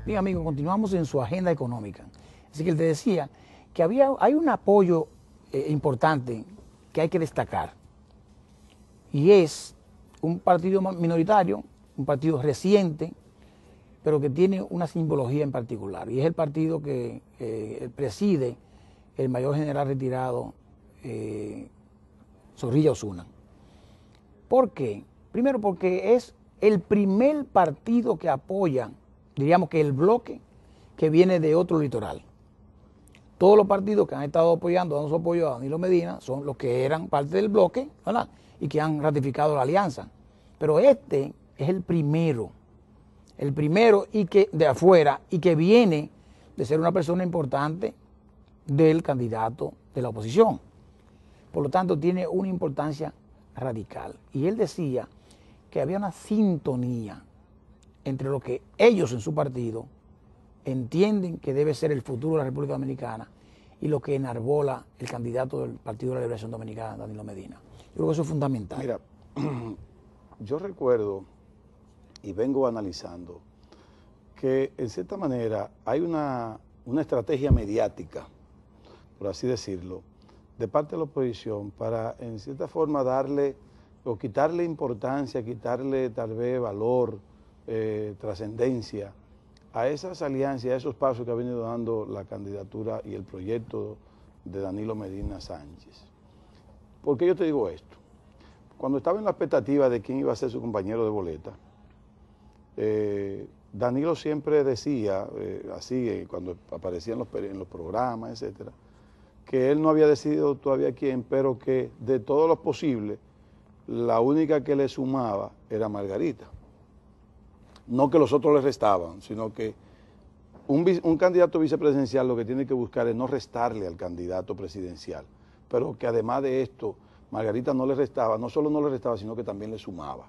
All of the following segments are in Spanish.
Bien, amigos, continuamos en su agenda económica. Así que te decía que hay un apoyo importante que hay que destacar, y es un partido minoritario, un partido reciente, pero que tiene una simbología en particular, y es el partido que preside el mayor general retirado Zorrilla Osuna. ¿Por qué? Primero, porque es el primer partido que apoya, diríamos que el bloque que viene de otro litoral. Todos los partidos que han estado apoyando, dando su apoyo a Danilo Medina, son los que eran parte del bloque, ¿verdad?, y que han ratificado la alianza. Pero este es el primero y que de afuera, y que viene de ser una persona importante del candidato de la oposición. Por lo tanto, tiene una importancia radical. Y él decía que había una sintonía entre lo que ellos en su partido entienden que debe ser el futuro de la República Dominicana y lo que enarbola el candidato del Partido de la Liberación Dominicana, Danilo Medina. Yo creo que eso es fundamental. Mira, yo recuerdo y vengo analizando que en cierta manera hay una estrategia mediática, por así decirlo, de parte de la oposición para en cierta forma darle o quitarle importancia, quitarle tal vez valor, trascendencia a esas alianzas, a esos pasos que ha venido dando la candidatura y el proyecto de Danilo Medina Sánchez. ¿Por qué yo te digo esto? Cuando estaba en la expectativa de quién iba a ser su compañero de boleta, Danilo siempre decía, así cuando aparecía en los programas, etcétera, que él no había decidido todavía quién, pero que de todos los posibles, la única que le sumaba era Margarita. No que los otros le restaban, sino que un candidato vicepresidencial lo que tiene que buscar es no restarle al candidato presidencial, pero que además de esto, Margarita no le restaba, no solo no le restaba, sino que también le sumaba.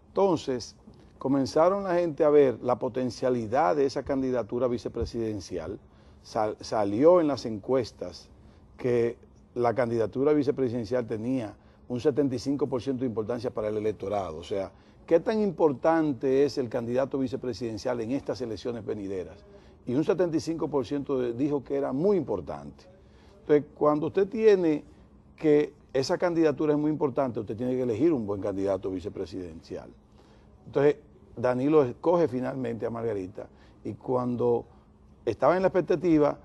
Entonces, comenzaron la gente a ver la potencialidad de esa candidatura vicepresidencial. Salió en las encuestas que la candidatura vicepresidencial tenía un 75% de importancia para el electorado. O sea, ¿qué tan importante es el candidato vicepresidencial en estas elecciones venideras? Y un 75% dijo que era muy importante. Entonces, cuando usted tiene que esa candidatura es muy importante, usted tiene que elegir un buen candidato vicepresidencial. Entonces, Danilo escoge finalmente a Margarita, y cuando estaba en la expectativa,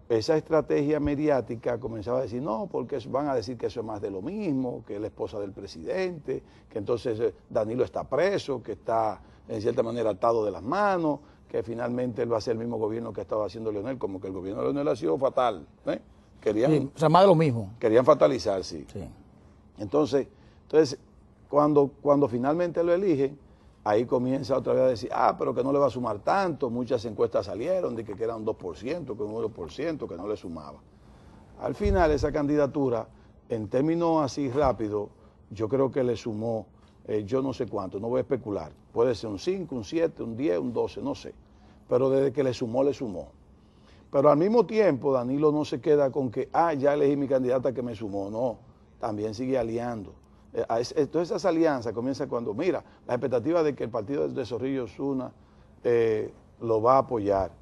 esa estrategia mediática comenzaba a decir, no, porque van a decir que eso es más de lo mismo, que es la esposa del presidente, que entonces Danilo está preso, que está en cierta manera atado de las manos, que finalmente él va a hacer el mismo gobierno que ha estado haciendo Leonel, como que el gobierno de Leonel ha sido fatal. Sí, o sea, más de lo mismo. Querían fatalizar, sí. Entonces cuando finalmente lo eligen, ahí comienza otra vez a decir, pero que no le va a sumar tanto. Muchas encuestas salieron de que era un 2%, que un 1%, que no le sumaba. Al final esa candidatura, en términos así rápido, yo creo que le sumó, yo no sé cuánto, no voy a especular. Puede ser un 5, un 7, un 10, un 12, no sé. Pero desde que le sumó, le sumó. Pero al mismo tiempo, Danilo no se queda con que, ya elegí mi candidata que me sumó. No, también sigue aliando. Entonces esas alianzas comienzan cuando, mira, la expectativa de que el partido de Zorrilla Osuna lo va a apoyar.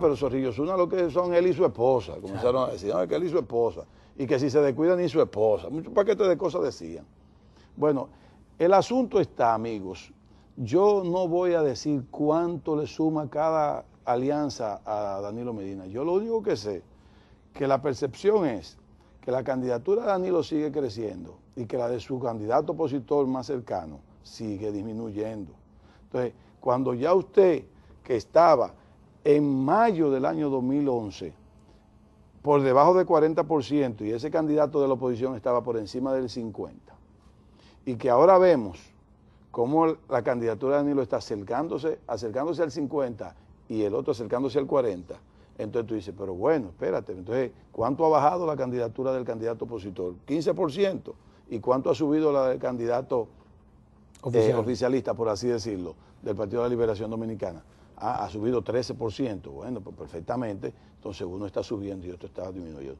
Pero Zorrilla Osuna lo que son él y su esposa. Comenzaron a decir, que él y su esposa. Y que si se descuida ni su esposa. Muchos paquetes de cosas decían. Bueno, el asunto está, amigos. Yo no voy a decir cuánto le suma cada alianza a Danilo Medina. Yo lo único que sé, que la percepción es que la candidatura de Danilo sigue creciendo y que la de su candidato opositor más cercano sigue disminuyendo. Entonces, cuando ya usted, que estaba en mayo del año 2011 por debajo del 40% y ese candidato de la oposición estaba por encima del 50%, y que ahora vemos cómo la candidatura de Danilo está acercándose al 50% y el otro acercándose al 40%, entonces tú dices, pero bueno, espérate, entonces, ¿cuánto ha bajado la candidatura del candidato opositor? 15%. ¿Y cuánto ha subido la del candidato oficialista, por así decirlo, del Partido de la Liberación Dominicana? Ha subido 13%. Bueno, pues perfectamente, entonces uno está subiendo y otro está disminuyendo.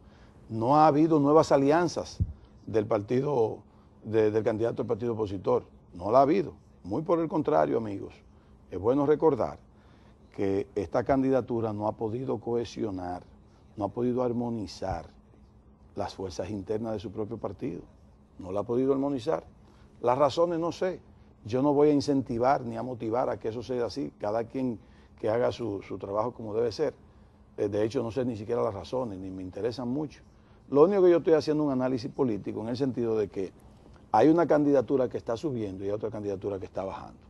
No ha habido nuevas alianzas del partido, del candidato del partido opositor. No la ha habido. Muy por el contrario, amigos. Es bueno recordar que esta candidatura no ha podido cohesionar, no ha podido armonizar las fuerzas internas de su propio partido. No la ha podido armonizar. Las razones no sé. Yo no voy a incentivar ni a motivar a que eso sea así. Cada quien que haga su trabajo como debe ser. De hecho, no sé ni siquiera las razones, ni me interesan mucho. Lo único que yo estoy haciendo es un análisis político en el sentido de que hay una candidatura que está subiendo y hay otra candidatura que está bajando.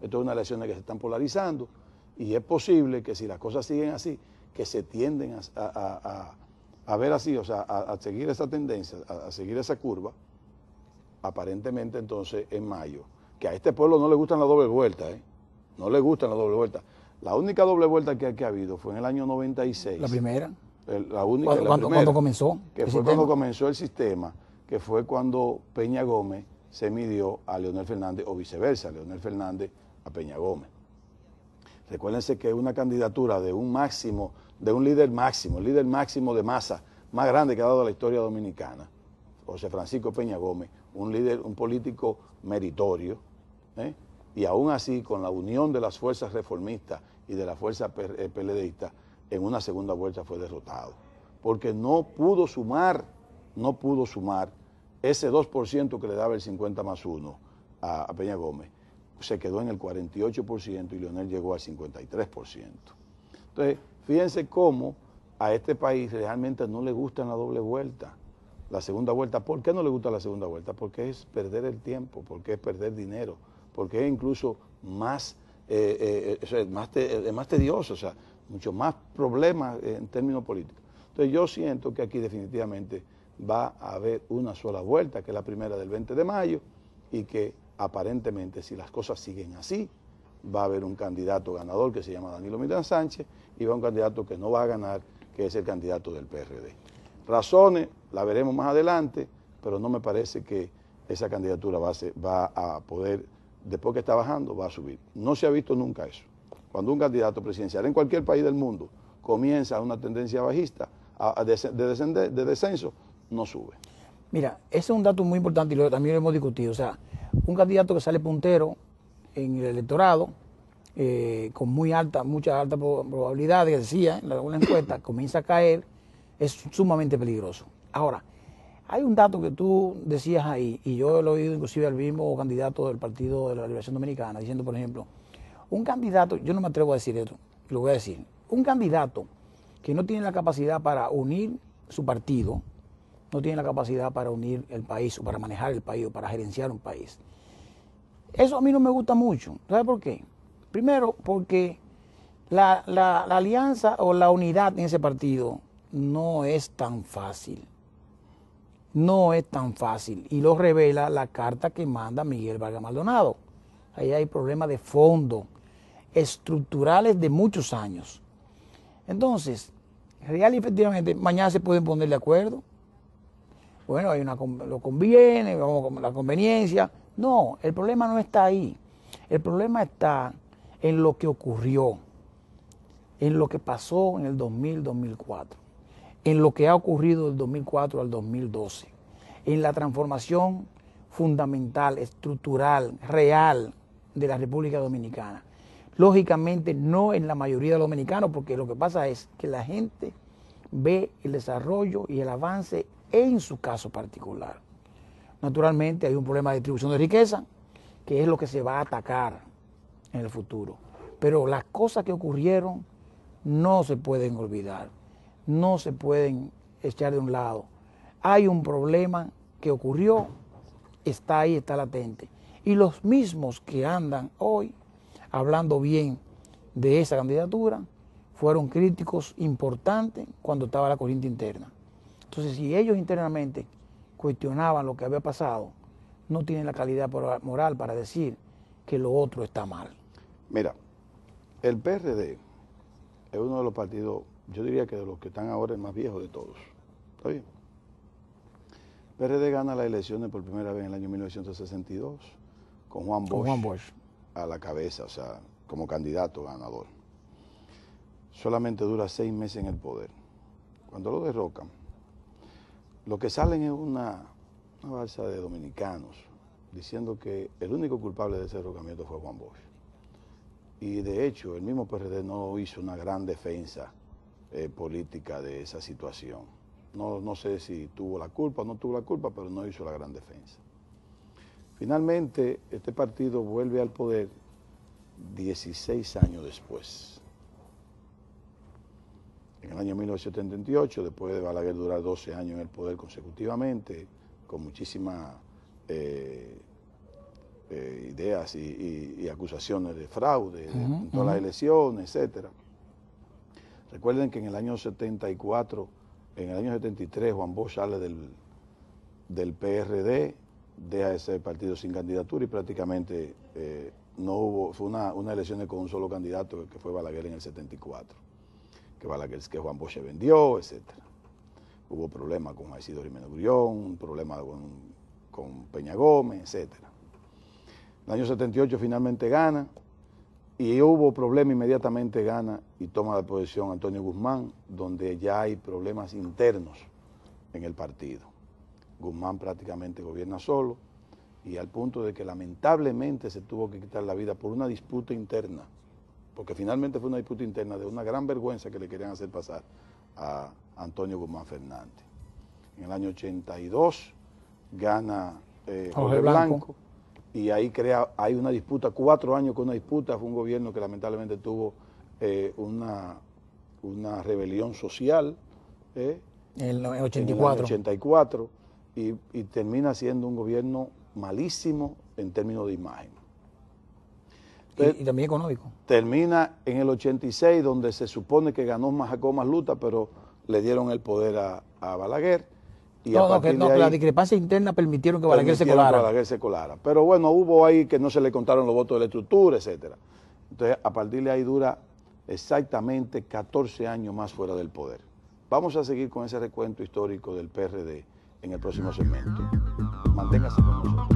Esto es unas elecciones que se están polarizando y es posible que si las cosas siguen así, que se tienden a ver así, o sea, a seguir esa tendencia, a seguir esa curva, aparentemente entonces en mayo, que a este pueblo no le gustan las doble vueltas, no le gustan las doble vueltas. La única doble vuelta que ha habido fue en el año 96. La primera. La única, ¿Cuándo comenzó? Que fue cuando comenzó el sistema, que fue cuando Peña Gómez se midió a Leonel Fernández o viceversa, Leonel Fernández a Peña Gómez. Recuérdense que es una candidatura de un máximo, de un líder máximo, el líder máximo de masa más grande que ha dado la historia dominicana, José Francisco Peña Gómez, un líder, un político meritorio, y aún así con la unión de las fuerzas reformistas y de la fuerza PLDista, en una segunda vuelta fue derrotado, porque no pudo sumar ese 2% que le daba el 50+1 a Peña Gómez, se quedó en el 48% y Leonel llegó al 53%. Entonces, fíjense cómo a este país realmente no le gusta la doble vuelta, la segunda vuelta. ¿Por qué no le gusta la segunda vuelta? Porque es perder el tiempo, porque es perder dinero, porque es incluso más tedioso, o sea, mucho más problemas en términos políticos. Entonces yo siento que aquí definitivamente va a haber una sola vuelta, que es la primera del 20 de mayo, y que aparentemente si las cosas siguen así, va a haber un candidato ganador que se llama Danilo Medina Sánchez, y va a un candidato que no va a ganar, que es el candidato del PRD. Razones, la veremos más adelante, pero no me parece que esa candidatura va a poder, después que está bajando, va a subir. No se ha visto nunca eso. Cuando un candidato presidencial en cualquier país del mundo comienza una tendencia bajista, de descenso, no sube. Mira, ese es un dato muy importante y también lo hemos discutido. O sea, un candidato que sale puntero en el electorado, con mucha alta probabilidad, que decía en alguna encuesta, comienza a caer, es sumamente peligroso. Ahora, hay un dato que tú decías ahí, y yo lo he oído inclusive al mismo candidato del Partido de la Liberación Dominicana, diciendo, por ejemplo, un candidato, yo no me atrevo a decir esto, lo voy a decir, un candidato que no tiene la capacidad para unir su partido, no tiene la capacidad para unir el país, o para manejar el país, o para gerenciar un país. Eso a mí no me gusta mucho. ¿Sabe por qué? Primero, porque la alianza o la unidad en ese partido no es tan fácil. No es tan fácil. Y lo revela la carta que manda Miguel Vargas Maldonado. Ahí hay problemas de fondo, estructurales de muchos años. Entonces, real y efectivamente, mañana se pueden poner de acuerdo. Bueno, lo conviene, vamos con la conveniencia. No, el problema no está ahí. El problema está en lo que ocurrió, en lo que pasó en el 2000-2004, en lo que ha ocurrido del 2004 al 2012, en la transformación fundamental, estructural, real de la República Dominicana. Lógicamente no en la mayoría de los dominicanos, porque lo que pasa es que la gente ve el desarrollo y el avance en su caso particular. Naturalmente hay un problema de distribución de riqueza, que es lo que se va a atacar en el futuro. Pero las cosas que ocurrieron no se pueden olvidar, no se pueden echar de un lado. Hay un problema que ocurrió, está ahí, está latente. Y los mismos que andan hoy hablando bien de esa candidatura fueron críticos importantes cuando estaba la corriente interna. Entonces, si ellos internamente cuestionaban lo que había pasado, no tienen la calidad moral para decir que lo otro está mal. Mira, el PRD es uno de los partidos, yo diría que de los que están ahora el más viejo de todos. ¿Está bien? El PRD gana las elecciones por primera vez en el año 1962 con Juan Bosch a la cabeza, o sea, como candidato ganador. Solamente dura 6 meses en el poder. Cuando lo derrocan, lo que salen es una balsa de dominicanos diciendo que el único culpable de ese derrocamiento fue Juan Bosch. Y de hecho, el mismo PRD no hizo una gran defensa política de esa situación. No sé si tuvo la culpa o no tuvo la culpa, pero no hizo la gran defensa. Finalmente, este partido vuelve al poder 16 años después. En el año 1978, después de Balaguer durar 12 años en el poder consecutivamente, con muchísimas ideas y acusaciones de fraude en todas las elecciones, etcétera. Recuerden que en el año 74, en el año 73, Juan Bosch sale del PRD, deja ese partido sin candidatura y prácticamente no hubo, fue una elección con un solo candidato, que fue Balaguer en el 74, que Juan Bosch se vendió, etcétera. Hubo problemas con Isidro Jiménez Grullón, problemas con Peña Gómez, etcétera. En el año 78 finalmente gana, y hubo problema, inmediatamente gana y toma la posición Antonio Guzmán, donde ya hay problemas internos en el partido. Guzmán prácticamente gobierna solo, y al punto de que lamentablemente se tuvo que quitar la vida por una disputa interna, porque finalmente fue una disputa interna de una gran vergüenza que le querían hacer pasar a Antonio Guzmán Fernández. En el año 82 gana Jorge Blanco, y ahí hay una disputa, 4 años con una disputa. Fue un gobierno que lamentablemente tuvo una rebelión social en el 84, y termina siendo un gobierno malísimo en términos de imagen. Y también económico. Termina en el 86, donde se supone que ganó Jacobo Masluta, pero le dieron el poder a Balaguer. Y que la discrepancia interna permitieron que Balaguer se colara. Pero bueno, hubo ahí que no se le contaron los votos de la estructura, etcétera. Entonces, a partir de ahí dura exactamente 14 años más fuera del poder. Vamos a seguir con ese recuento histórico del PRD en el próximo segmento. Manténgase con nosotros.